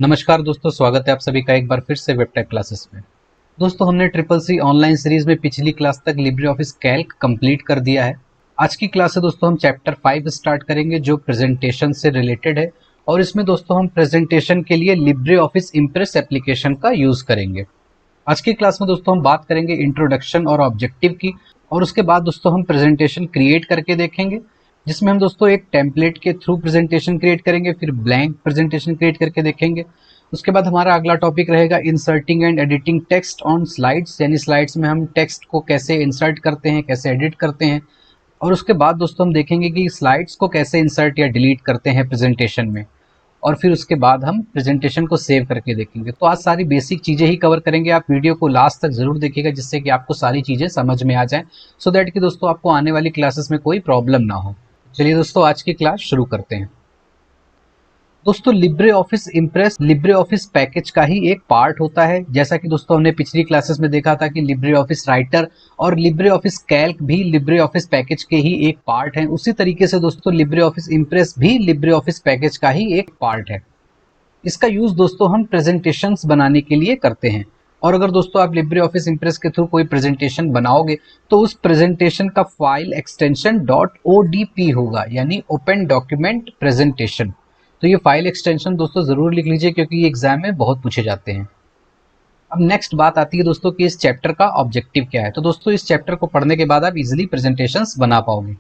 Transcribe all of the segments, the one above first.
नमस्कार दोस्तों, स्वागत है आप सभी का एक बार फिर से वेबटेक क्लासेस में। दोस्तों, हमने ट्रिपल सी ऑनलाइन सीरीज में पिछली क्लास तक लिब्रे ऑफिस कैल्क कंप्लीट कर दिया है। आज की क्लास से दोस्तों हम चैप्टर 5 स्टार्ट करेंगे जो प्रेजेंटेशन से रिलेटेड है, और इसमें दोस्तों हम प्रेजेंटेशन के लिए लिब्रे ऑफिस इम्प्रेस एप्लीकेशन का यूज करेंगे। आज की क्लास में दोस्तों हम बात करेंगे इंट्रोडक्शन और ऑब्जेक्टिव की, और उसके बाद दोस्तों हम प्रेजेंटेशन क्रिएट करके देखेंगे, जिसमें हम दोस्तों एक टेम्पलेट के थ्रू प्रेजेंटेशन क्रिएट करेंगे, फिर ब्लैंक प्रेजेंटेशन क्रिएट करके देखेंगे। उसके बाद हमारा अगला टॉपिक रहेगा inserting and editing text on slides, यानी स्लाइड्स में हम टेक्स्ट को कैसे इंसर्ट करते हैं, कैसे एडिट करते हैं। और उसके बाद दोस्तों हम देखेंगे कि स्लाइड्स को कैसे इंसर्ट या डिलीट करते हैं प्रेजेंटेशन में, और फिर उसके बाद हम प्रेजेंटेशन को सेव करके देखेंगे। तो आज सारी बेसिक चीज़ें ही कवर करेंगे। आप वीडियो को लास्ट तक ज़रूर देखिएगा, जिससे कि आपको सारी चीज़ें समझ में आ जाएं, सो दैट कि दोस्तों आपको आने वाली क्लासेस में कोई प्रॉब्लम ना हो। चलिए दोस्तों, आज की क्लास शुरू करते हैं। दोस्तों, Libre office impress Libre office package का ही एक पार्ट होता है। जैसा कि दोस्तों हमने पिछली क्लासेस में देखा था कि लिब्रे ऑफिस राइटर और लिब्रे ऑफिस कैल्क भी लिब्रे ऑफिस पैकेज के ही एक पार्ट हैं। उसी तरीके से दोस्तों लिब्रे ऑफिस इम्प्रेस भी लिब्रे ऑफिस पैकेज का ही एक पार्ट है। इसका यूज दोस्तों हम प्रेजेंटेशंस बनाने के लिए करते हैं। और अगर दोस्तों आप लिब्रे ऑफिस इम्प्रेस के थ्रू कोई प्रेजेंटेशन बनाओगे तो उस प्रेजेंटेशन का फाइल एक्सटेंशन .odp होगा, यानी ओपन डॉक्यूमेंट प्रेजेंटेशन। तो ये फाइल एक्सटेंशन दोस्तों जरूर लिख लीजिए, क्योंकि ये एग्जाम में बहुत पूछे जाते हैं। अब नेक्स्ट बात आती है दोस्तों कि इस चैप्टर का ऑब्जेक्टिव क्या है। तो दोस्तों इस चैप्टर को पढ़ने के बाद आप इजीली प्रेजेंटेशंस बना पाओगे।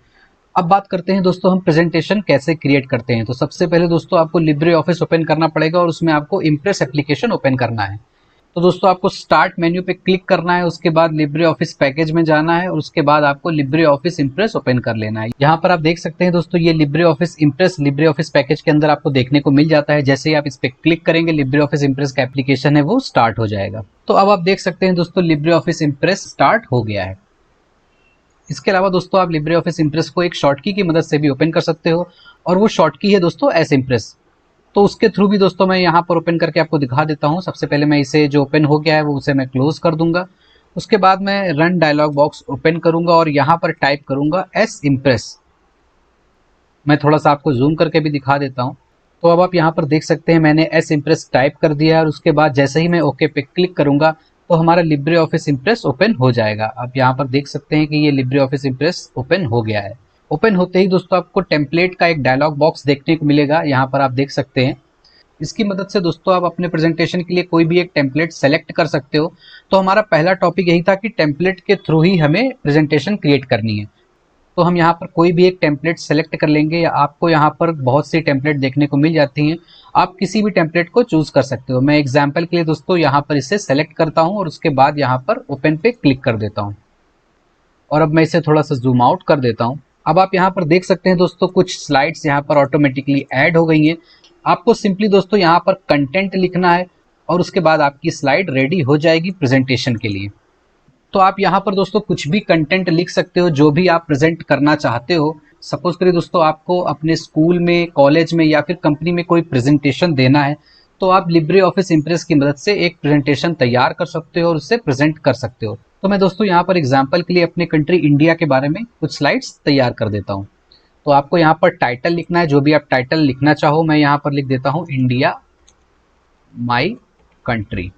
अब बात करते हैं दोस्तों हम प्रेजेंटेशन कैसे क्रिएट करते हैं। तो सबसे पहले दोस्तों आपको लिब्रे ऑफिस ओपन करना पड़ेगा, और उसमें आपको इम्प्रेस एप्लीकेशन ओपन करना है। तो दोस्तों आपको स्टार्ट मेन्यू पे क्लिक करना है, उसके बाद लिब्रे ऑफिस पैकेज में जाना है, और उसके बाद आपको लिब्रे ऑफिस इम्प्रेस ओपन कर लेना है। यहाँ पर आप देख सकते हैं दोस्तों, ये Libre office impress Libre office package के अंदर आपको देखने को मिल जाता है। जैसे ही आप इस पे क्लिक करेंगे, लिब्रे ऑफिस इम्प्रेस का एप्लीकेशन है वो स्टार्ट हो जाएगा। तो अब आप देख सकते हैं दोस्तों, लिब्रे ऑफिस इम्प्रेस स्टार्ट हो गया है। इसके अलावा दोस्तों आप लिब्रे ऑफिस इम्प्रेस को एक शॉर्ट की मदद से भी ओपन कर सकते हो, और वो शॉर्ट की है दोस्तों एस इम्प्रेस। तो उसके थ्रू भी दोस्तों मैं यहाँ पर ओपन करके आपको दिखा देता हूँ। सबसे पहले मैं इसे जो ओपन हो गया है वो उसे मैं क्लोज कर दूंगा। उसके बाद मैं रन डायलॉग बॉक्स ओपन करूंगा, और यहाँ पर टाइप करूंगा एस इम्प्रेस। मैं थोड़ा सा आपको जूम करके भी दिखा देता हूँ। तो अब आप यहाँ पर देख सकते हैं मैंने एस इम्प्रेस टाइप कर दिया है, और उसके बाद जैसे ही मैं ओके पे क्लिक करूंगा तो हमारा लिब्रे ऑफिस इम्प्रेस ओपन हो जाएगा। आप यहाँ पर देख सकते हैं कि ये लिब्रे ऑफिस इम्प्रेस ओपन हो गया है। ओपन होते ही दोस्तों आपको टेम्पलेट का एक डायलॉग बॉक्स देखने को मिलेगा, यहाँ पर आप देख सकते हैं। इसकी मदद से दोस्तों आप अपने प्रेजेंटेशन के लिए कोई भी एक टेम्पलेट सेलेक्ट कर सकते हो। तो हमारा पहला टॉपिक यही था कि टेम्पलेट के थ्रू ही हमें प्रेजेंटेशन क्रिएट करनी है। तो हम यहाँ पर कोई भी एक टेम्पलेट सेलेक्ट कर लेंगे, या आपको यहाँ पर बहुत सी टेम्पलेट देखने को मिल जाती हैं। आप किसी भी टेम्पलेट को चूज कर सकते हो। मैं एग्जाम्पल के लिए दोस्तों यहाँ पर इसे सेलेक्ट करता हूँ, और उसके बाद यहाँ पर ओपन पे क्लिक कर देता हूँ। और अब मैं इसे थोड़ा सा जूम आउट कर देता हूँ। अब आप यहाँ पर देख सकते हैं दोस्तों, कुछ स्लाइड्स यहाँ पर ऑटोमेटिकली ऐड हो गई हैं। आपको सिंपली दोस्तों यहाँ पर कंटेंट लिखना है, और उसके बाद आपकी स्लाइड रेडी हो जाएगी प्रेजेंटेशन के लिए। तो आप यहाँ पर दोस्तों कुछ भी कंटेंट लिख सकते हो, जो भी आप प्रेजेंट करना चाहते हो। सपोज करिए दोस्तों आपको अपने स्कूल में, कॉलेज में या फिर कंपनी में कोई प्रेजेंटेशन देना है, तो आप लिब्रे ऑफिस इम्प्रेस की मदद से एक प्रेजेंटेशन तैयार कर सकते हो और उससे प्रेजेंट कर सकते हो। तो मैं दोस्तों यहाँ पर एग्जाम्पल के लिए अपने कंट्री इंडिया के बारे में कुछ स्लाइड्स तैयार कर देता हूँ। तो आपको यहाँ पर टाइटल लिखना है, जो भी आप टाइटल लिखना चाहो। मैं यहाँ पर लिख देता हूँ इंडिया माई कंट्री।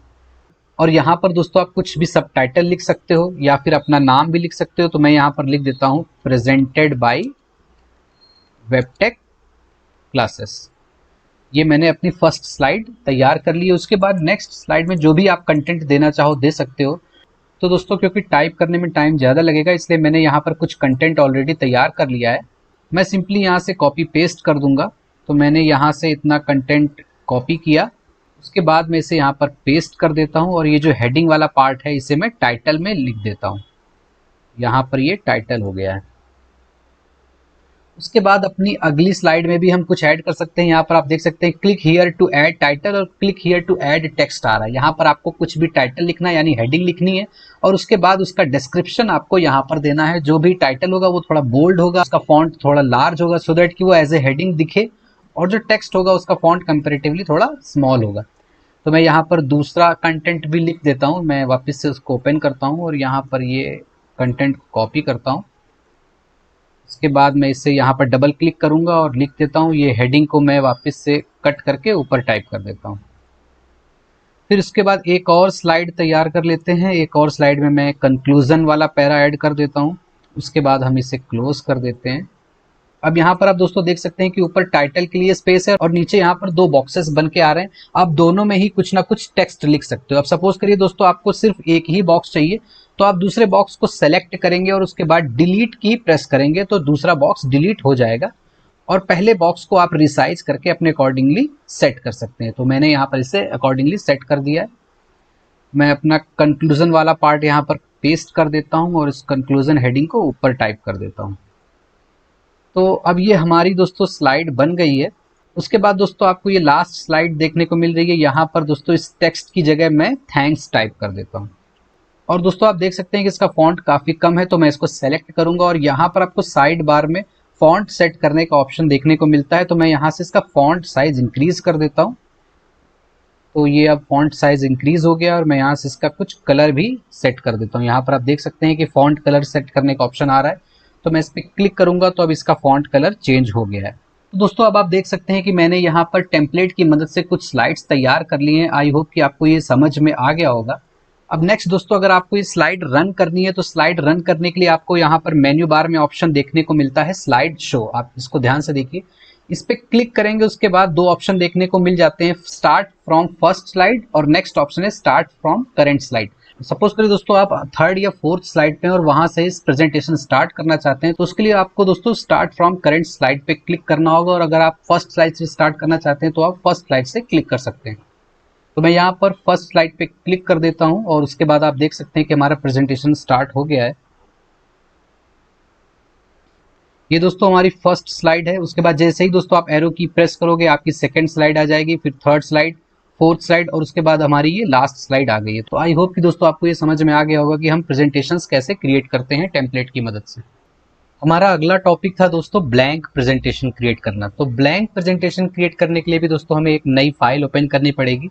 और यहाँ पर दोस्तों आप कुछ भी सब टाइटल लिख सकते हो, या फिर अपना नाम भी लिख सकते हो। तो मैं यहाँ पर लिख देता हूँ प्रेजेंटेड बाय वेबटेक क्लासेस। ये मैंने अपनी फर्स्ट स्लाइड तैयार कर ली है। उसके बाद नेक्स्ट स्लाइड में जो भी आप कंटेंट देना चाहो दे सकते हो। तो दोस्तों क्योंकि टाइप करने में टाइम ज़्यादा लगेगा, इसलिए मैंने यहाँ पर कुछ कंटेंट ऑलरेडी तैयार कर लिया है। मैं सिंपली यहाँ से कॉपी पेस्ट कर दूंगा। तो मैंने यहाँ से इतना कंटेंट कॉपी किया, उसके बाद मैं इसे यहाँ पर पेस्ट कर देता हूँ, और ये जो हेडिंग वाला पार्ट है इसे मैं टाइटल में लिख देता हूँ। यहाँ पर ये टाइटल हो गया है। उसके बाद अपनी अगली स्लाइड में भी हम कुछ ऐड कर सकते हैं। यहाँ पर आप देख सकते हैं click here to add title और click here to add text आ रहा है। यहाँ पर आपको कुछ भी टाइटल लिखना है, यानी हेडिंग लिखनी है, और उसके बाद उसका डिस्क्रिप्शन आपको यहाँ पर देना है। जो भी टाइटल होगा वो थोड़ा बोल्ड होगा, उसका फॉन्ट थोड़ा लार्ज होगा, सो दैट कि वो एज ए हेडिंग दिखे, और जो टेक्स्ट होगा उसका फॉन्ट कंपेरेटिवली थोड़ा स्मॉल होगा। तो मैं यहाँ पर दूसरा कंटेंट भी लिख देता हूँ। मैं वापस से उसको ओपन करता हूँ, और यहाँ पर ये कंटेंट कॉपी करता हूँ। उसके बाद मैं इसे यहाँ पर डबल क्लिक करूँगा और लिख देता हूँ। ये हेडिंग को मैं वापस से कट करके ऊपर टाइप कर देता हूँ। फिर उसके बाद एक और स्लाइड तैयार कर लेते हैं। एक और स्लाइड में मैं कंक्लूजन वाला पैरा ऐड कर देता हूँ। उसके बाद हम इसे क्लोज कर देते हैं। अब यहाँ पर आप दोस्तों देख सकते हैं कि ऊपर टाइटल के लिए स्पेस है और नीचे यहाँ पर दो बॉक्सेस बन के आ रहे हैं। आप दोनों में ही कुछ ना कुछ टेक्स्ट लिख सकते हो। अब सपोज करिए दोस्तों आपको सिर्फ एक ही बॉक्स चाहिए, तो आप दूसरे बॉक्स को सेलेक्ट करेंगे और उसके बाद डिलीट की प्रेस करेंगे तो दूसरा बॉक्स डिलीट हो जाएगा और पहले बॉक्स को आप रिसाइज करके अपने अकॉर्डिंगली सेट कर सकते हैं। तो मैंने यहाँ पर इसे अकॉर्डिंगली सेट कर दिया है। मैं अपना कंक्लूजन वाला पार्ट यहाँ पर पेस्ट कर देता हूँ और इस कंक्लूजन हेडिंग को ऊपर टाइप कर देता हूँ। तो अब ये हमारी दोस्तों स्लाइड बन गई है। उसके बाद दोस्तों आपको ये लास्ट स्लाइड देखने को मिल रही है। यहाँ पर दोस्तों इस टेक्स्ट की जगह मैं थैंक्स टाइप कर देता हूँ और दोस्तों आप देख सकते हैं कि इसका फॉन्ट काफ़ी कम है, तो मैं इसको सेलेक्ट करूंगा और यहाँ पर आपको साइड बार में फॉन्ट सेट करने का ऑप्शन देखने को मिलता है। तो मैं यहाँ से इसका फॉन्ट साइज इंक्रीज कर देता हूँ। तो ये अब फॉन्ट साइज इंक्रीज हो गया और मैं यहाँ से इसका कुछ कलर भी सेट कर देता हूँ। यहाँ पर आप देख सकते हैं कि फॉन्ट कलर सेट करने का ऑप्शन आ रहा है, तो मैं इस पर क्लिक करूंगा तो अब इसका फॉन्ट कलर चेंज हो गया है। तो दोस्तों अब आप देख सकते हैं कि मैंने यहाँ पर टेम्पलेट की मदद से कुछ स्लाइड्स तैयार कर लिए हैं। आई होप कि आपको ये समझ में आ गया होगा। अब नेक्स्ट दोस्तों अगर आपको ये स्लाइड रन करनी है तो स्लाइड रन करने के लिए आपको यहाँ पर मेन्यू बार में ऑप्शन देखने को मिलता है स्लाइड शो। आप इसको ध्यान से देखिए, इस पे क्लिक करेंगे उसके बाद दो ऑप्शन देखने को मिल जाते हैं, स्टार्ट फ्रॉम फर्स्ट स्लाइड और नेक्स्ट ऑप्शन है start from current slide. Suppose करिए दोस्तों आप थर्ड या फोर्थ स्लाइड पे और वहां से इस प्रेजेंटेशन स्टार्ट करना चाहते हैं, तो उसके लिए आपको दोस्तों स्टार्ट फ्रॉम करंट स्लाइड पे क्लिक करना होगा और अगर आप फर्स्ट स्लाइड से स्टार्ट करना चाहते हैं तो आप फर्स्ट स्लाइड से क्लिक कर सकते हैं। तो मैं यहाँ पर फर्स्ट स्लाइड पे क्लिक कर देता हूँ और उसके बाद आप देख सकते हैं कि हमारा प्रेजेंटेशन स्टार्ट हो गया है। ये दोस्तों हमारी फर्स्ट स्लाइड है। उसके बाद जैसे ही दोस्तों आप एरो की प्रेस करोगे आपकी सेकंड स्लाइड आ जाएगी, फिर थर्ड स्लाइड, फोर्थ स्लाइड और उसके बाद हमारी ये लास्ट स्लाइड आ गई है। तो आई होप कि दोस्तों आपको ये समझ में आ गया होगा कि हम प्रेजेंटेशंस कैसे क्रिएट करते हैं टेम्पलेट की मदद से। हमारा अगला टॉपिक था दोस्तों ब्लैंक प्रेजेंटेशन क्रिएट करना। तो ब्लैंक प्रेजेंटेशन क्रिएट करने के लिए भी दोस्तों हमें एक नई फाइल ओपन करनी पड़ेगी।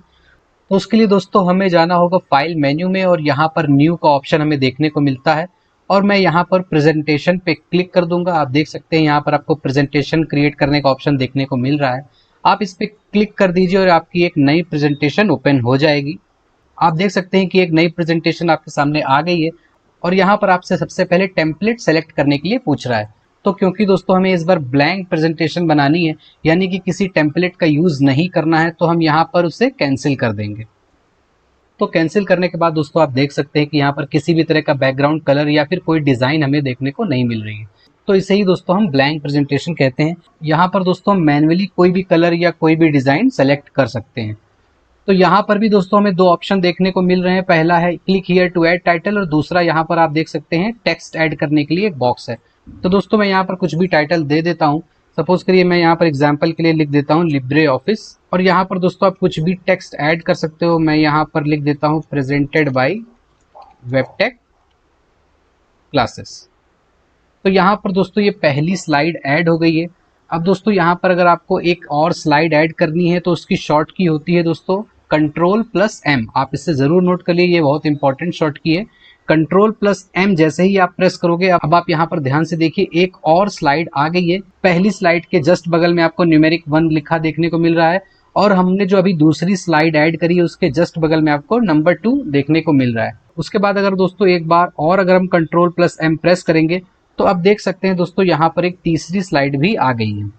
तो उसके लिए दोस्तों हमें जाना होगा फाइल मेन्यू में और यहाँ पर न्यू का ऑप्शन हमें देखने को मिलता है और मैं यहाँ पर प्रेजेंटेशन पे क्लिक कर दूंगा। आप देख सकते हैं यहाँ पर आपको प्रेजेंटेशन क्रिएट करने का ऑप्शन देखने को मिल रहा है। आप इस पे क्लिक कर दीजिए और आपकी एक नई प्रेजेंटेशन ओपन हो जाएगी। आप देख सकते हैं कि एक नई प्रेजेंटेशन आपके सामने आ गई है और यहाँ पर आपसे सबसे पहले टेम्पलेट सेलेक्ट करने के लिए पूछ रहा है। तो क्योंकि दोस्तों हमें इस बार ब्लैंक प्रेजेंटेशन बनानी है, यानी कि किसी टेम्पलेट का यूज नहीं करना है, तो हम यहाँ पर उसे कैंसिल कर देंगे। तो कैंसिल करने के बाद दोस्तों आप देख सकते हैं कि यहाँ पर किसी भी तरह का बैकग्राउंड कलर या फिर कोई डिजाइन हमें देखने को नहीं मिल रही है। तो इसे ही दोस्तों हम ब्लैंक प्रेजेंटेशन कहते हैं। यहाँ पर दोस्तों हम मैन्युअली कोई भी कलर या कोई भी डिजाइन सेलेक्ट कर सकते हैं। तो यहाँ पर भी दोस्तों हमें दो ऑप्शन देखने को मिल रहे हैं। पहला है click here to add title और दूसरा यहाँ पर आप देख सकते हैं टेक्स्ट ऐड करने के लिए एक बॉक्स है। तो दोस्तों मैं यहाँ पर कुछ भी टाइटल दे देता हूँ। सपोज करिए मैं यहाँ पर एग्जाम्पल के लिए लिख देता हूँ लिब्रे ऑफिस और यहाँ पर दोस्तों आप कुछ भी टेक्स्ट ऐड कर सकते हो। मैं यहाँ पर लिख देता हूँ प्रेजेंटेड बाय वेबटेक क्लासेस। तो यहाँ पर दोस्तों ये पहली स्लाइड ऐड हो गई है। अब दोस्तों यहाँ पर अगर आपको एक और स्लाइड ऐड करनी है तो उसकी शॉर्ट की होती है दोस्तों Ctrl+M। आप इससे जरूर नोट कर लिए, ये बहुत इंपॉर्टेंट शॉर्ट की है। Ctrl+M जैसे ही आप प्रेस करोगे, अब आप यहाँ पर ध्यान से देखिए एक और स्लाइड आ गई है। पहली स्लाइड के जस्ट बगल में आपको न्यूमेरिक 1 लिखा देखने को मिल रहा है और हमने जो अभी दूसरी स्लाइड ऐड करी है उसके जस्ट बगल में आपको नंबर 2 देखने को मिल रहा है। उसके बाद अगर दोस्तों एक बार और अगर हम Ctrl+M प्रेस करेंगे तो अब देख सकते हैं दोस्तों यहाँ पर एक तीसरी स्लाइड भी आ गई है।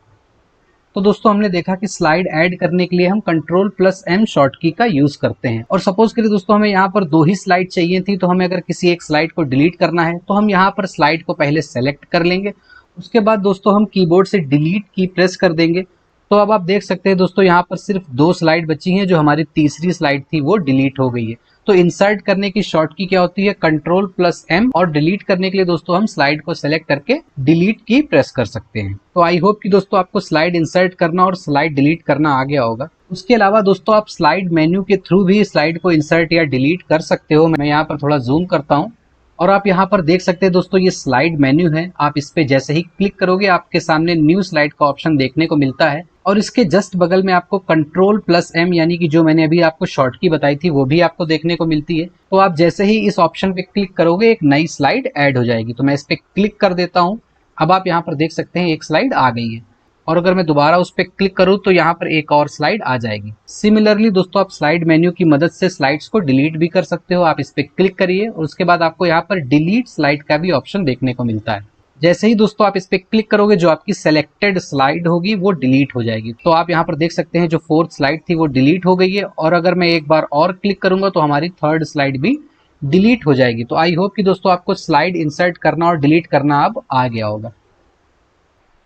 तो दोस्तों हमने देखा कि स्लाइड ऐड करने के लिए हम Ctrl+M शॉर्ट की का यूज करते हैं। और सपोज करिए दोस्तों हमें यहाँ पर दो ही स्लाइड चाहिए थी, तो हमें अगर किसी एक स्लाइड को डिलीट करना है तो हम यहाँ पर स्लाइड को पहले सेलेक्ट कर लेंगे। उसके बाद दोस्तों हम कीबोर्ड से डिलीट की प्रेस कर देंगे। तो अब आप देख सकते हैं दोस्तों यहाँ पर सिर्फ 2 स्लाइड बची हैं, जो हमारी तीसरी स्लाइड थी वो डिलीट हो गई है। तो इंसर्ट करने की शॉर्ट की क्या होती है Ctrl+M और डिलीट करने के लिए दोस्तों हम स्लाइड को सेलेक्ट करके डिलीट की प्रेस कर सकते हैं। तो आई होप कि दोस्तों आपको स्लाइड इंसर्ट करना और स्लाइड डिलीट करना आ गया होगा। उसके अलावा दोस्तों आप स्लाइड मेन्यू के थ्रू भी स्लाइड को इंसर्ट या डिलीट कर सकते हो। मैं यहाँ पर थोड़ा जूम करता हूँ और आप यहाँ पर देख सकते हैं दोस्तों ये स्लाइड मेन्यू है। आप इस पे जैसे ही क्लिक करोगे आपके सामने न्यू स्लाइड का ऑप्शन देखने को मिलता है और इसके जस्ट बगल में आपको Ctrl+M यानी कि जो मैंने अभी आपको शॉर्ट की बताई थी वो भी आपको देखने को मिलती है। तो आप जैसे ही इस ऑप्शन पे क्लिक करोगे एक नई स्लाइड ऐड हो जाएगी। तो मैं इस पे क्लिक कर देता हूँ। अब आप यहाँ पर देख सकते हैं एक स्लाइड आ गई है। और अगर मैं दोबारा उस पर क्लिक करूं तो यहाँ पर एक और स्लाइड आ जाएगी। सिमिलरली दोस्तों आप स्लाइड मेन्यू की मदद से स्लाइड्स को डिलीट भी कर सकते हो। आप इस पर क्लिक करिए और उसके बाद आपको यहाँ पर डिलीट स्लाइड का भी ऑप्शन देखने को मिलता है। जैसे ही दोस्तों आप इस पर क्लिक करोगे जो आपकी सेलेक्टेड स्लाइड होगी वो डिलीट हो जाएगी। तो आप यहाँ पर देख सकते हैं जो 4th स्लाइड थी वो डिलीट हो गई है, और अगर मैं एक बार और क्लिक करूंगा तो हमारी 3rd स्लाइड भी डिलीट हो जाएगी। तो आई होप कि दोस्तों आपको स्लाइड इंसर्ट करना और डिलीट करना अब आ गया होगा।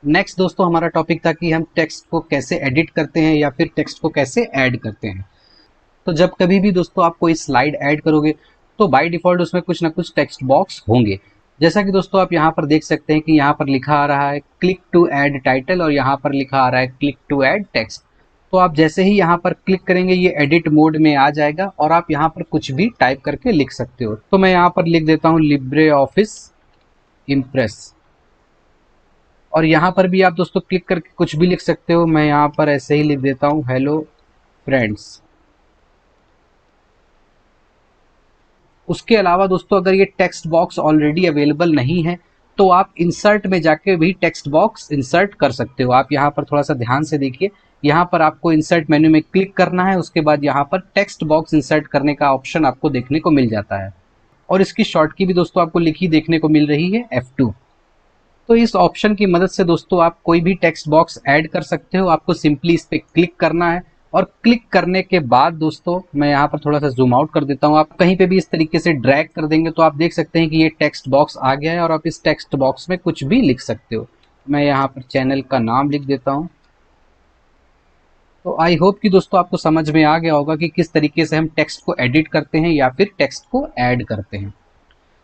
नेक्स्ट दोस्तों हमारा टॉपिक था कि हम टेक्स्ट को कैसे एडिट करते हैं या फिर टेक्स्ट को कैसे ऐड करते हैं। तो जब कभी भी दोस्तों आप कोई स्लाइड ऐड करोगे तो बाय डिफॉल्ट उसमें कुछ ना कुछ टेक्स्ट बॉक्स होंगे। जैसा कि दोस्तों आप यहाँ पर देख सकते हैं कि यहाँ पर लिखा आ रहा है क्लिक टू ऐड टाइटल और यहाँ पर लिखा आ रहा है क्लिक टू ऐड टेक्स्ट। तो आप जैसे ही यहाँ पर क्लिक करेंगे ये एडिट मोड में आ जाएगा और आप यहाँ पर कुछ भी टाइप करके लिख सकते हो। तो मैं यहाँ पर लिख देता हूँ लिब्रे ऑफिस इम्प्रेस, और यहाँ पर भी आप दोस्तों क्लिक करके कुछ भी लिख सकते हो। मैं यहाँ पर ऐसे ही लिख देता हूँ हेलो फ्रेंड्स। उसके अलावा दोस्तों अगर ये टेक्स्ट बॉक्स ऑलरेडी अवेलेबल नहीं है तो आप इंसर्ट में जाके भी टेक्स्ट बॉक्स इंसर्ट कर सकते हो। आप यहाँ पर थोड़ा सा ध्यान से देखिए, यहाँ पर आपको इंसर्ट मेन्यू में क्लिक करना है, उसके बाद यहाँ पर टेक्स्ट बॉक्स इंसर्ट करने का ऑप्शन आपको देखने को मिल जाता है, और इसकी शॉर्ट की भी दोस्तों आपको लिखी देखने को मिल रही है F2। तो इस ऑप्शन की मदद से दोस्तों आप कोई भी टेक्स्ट बॉक्स ऐड कर सकते हो। आपको सिंपली इस पर क्लिक करना है, और क्लिक करने के बाद दोस्तों मैं यहाँ पर थोड़ा सा जूम आउट कर देता हूँ। आप कहीं पे भी इस तरीके से ड्रैग कर देंगे तो आप देख सकते हैं कि ये टेक्स्ट बॉक्स आ गया है, और आप इस टेक्स्ट बॉक्स में कुछ भी लिख सकते हो। मैं यहाँ पर चैनल का नाम लिख देता हूँ। तो आई होप कि दोस्तों आपको समझ में आ गया होगा कि किस तरीके से हम टेक्स्ट को एडिट करते हैं या फिर टेक्स्ट को ऐड करते हैं।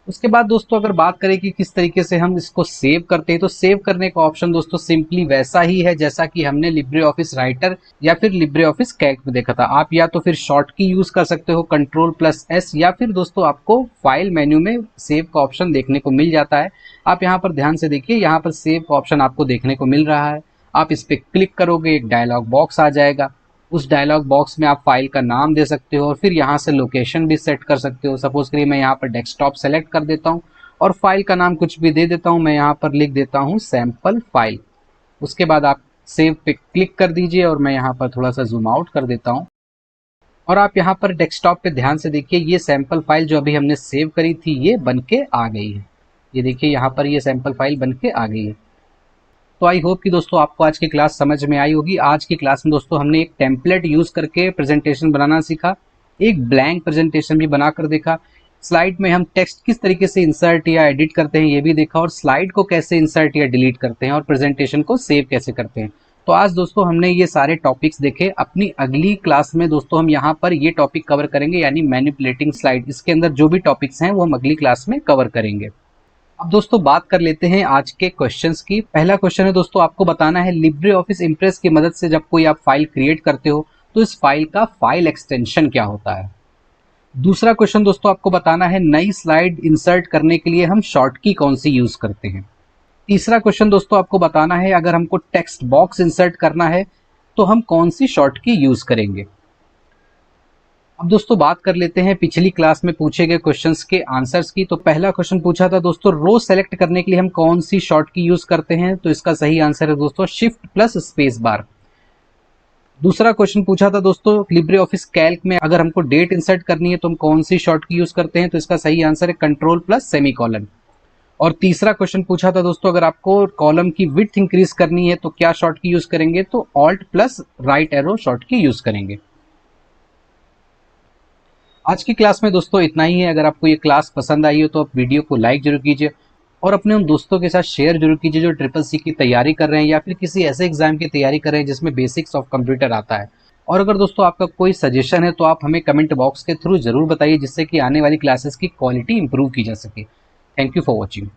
उसके बाद दोस्तों अगर बात करें कि किस तरीके से हम इसको सेव करते हैं, तो सेव करने का ऑप्शन दोस्तों सिंपली वैसा ही है जैसा कि हमने लिब्रे ऑफिस राइटर या फिर लिब्रे ऑफिस कैल्क में देखा था। आप या तो फिर शॉर्ट की यूज कर सकते हो Ctrl+S, या फिर दोस्तों आपको फाइल मेन्यू में सेव का ऑप्शन देखने को मिल जाता है। आप यहाँ पर ध्यान से देखिए, यहाँ पर सेव का ऑप्शन आपको देखने को मिल रहा है। आप इस पर क्लिक करोगे एक डायलॉग बॉक्स आ जाएगा। उस डायलॉग बॉक्स में आप फाइल का नाम दे सकते हो और फिर यहाँ से लोकेशन भी सेट कर सकते हो। सपोज करिए मैं यहाँ पर डेस्कटॉप सेलेक्ट कर देता हूँ और फाइल का नाम कुछ भी दे देता हूँ। मैं यहाँ पर लिख देता हूँ सैम्पल फाइल। उसके बाद आप सेव पे क्लिक कर दीजिए, और मैं यहाँ पर थोड़ा सा जूम आउट कर देता हूँ, और आप यहाँ पर डेस्कटॉप पे ध्यान से देखिए ये सैम्पल फाइल जो अभी हमने सेव करी थी ये बन के आ गई है। ये देखिए यहाँ पर ये सैम्पल फाइल बन के आ गई है। तो आई होप कि दोस्तों आपको आज की क्लास समझ में आई होगी। आज की क्लास में दोस्तों हमने एक टेम्पलेट यूज करके प्रेजेंटेशन बनाना सीखा, एक ब्लैंक प्रेजेंटेशन भी बनाकर देखा, स्लाइड में हम टेक्स्ट किस तरीके से इंसर्ट या एडिट करते हैं ये भी देखा, और स्लाइड को कैसे इंसर्ट या डिलीट करते हैं, और प्रेजेंटेशन को सेव कैसे करते हैं। तो आज दोस्तों हमने ये सारे टॉपिक्स देखे। अपनी अगली क्लास में दोस्तों हम यहाँ पर ये टॉपिक कवर करेंगे, यानी मैनिपुलेटिंग स्लाइड। इसके अंदर जो भी टॉपिक्स हैं वो हम अगली क्लास में कवर करेंगे। अब दोस्तों बात कर लेते हैं आज के क्वेश्चंस की। पहला क्वेश्चन है दोस्तों, आपको बताना है लिब्रे ऑफिस इम्प्रेस की मदद से जब कोई आप फाइल क्रिएट करते हो तो इस फाइल का फाइल एक्सटेंशन क्या होता है। दूसरा क्वेश्चन दोस्तों, आपको बताना है नई स्लाइड इंसर्ट करने के लिए हम शॉर्ट की कौन सी यूज करते हैं। तीसरा क्वेश्चन दोस्तों, आपको बताना है अगर हमको टेक्स्ट बॉक्स इंसर्ट करना है तो हम कौन सी शॉर्ट की यूज करेंगे। अब दोस्तों बात कर लेते हैं पिछली क्लास में पूछे गए क्वेश्चंस के आंसर्स की। तो पहला क्वेश्चन पूछा था दोस्तों रो सेलेक्ट करने के लिए हम कौन सी शॉर्ट की यूज करते हैं, तो इसका सही आंसर है दोस्तों Shift+Space+। दूसरा क्वेश्चन पूछा था दोस्तों लिब्रे ऑफिस कैल्क में अगर हमको डेट इंसर्ट करनी है तो हम कौन सी शॉर्ट की यूज करते हैं, तो इसका सही आंसर है Ctrl+सेमीकोलन। और तीसरा क्वेश्चन पूछा था दोस्तों अगर आपको कॉलम की विड्थ इंक्रीज करनी है तो क्या शॉर्ट की यूज करेंगे, तो Alt+राइट एरो शॉर्ट की यूज करेंगे। आज की क्लास में दोस्तों इतना ही है। अगर आपको ये क्लास पसंद आई हो तो आप वीडियो को लाइक जरूर कीजिए और अपने उन दोस्तों के साथ शेयर जरूर कीजिए जो CCC की तैयारी कर रहे हैं या फिर किसी ऐसे एग्जाम की तैयारी कर रहे हैं जिसमें बेसिक्स ऑफ कंप्यूटर आता है। और अगर दोस्तों आपका कोई सजेशन है तो आप हमें कमेंट बॉक्स के थ्रू जरूर बताइए, जिससे कि आने वाली क्लासेस की क्वालिटी इंप्रूव की जा सके। Thank you for watching.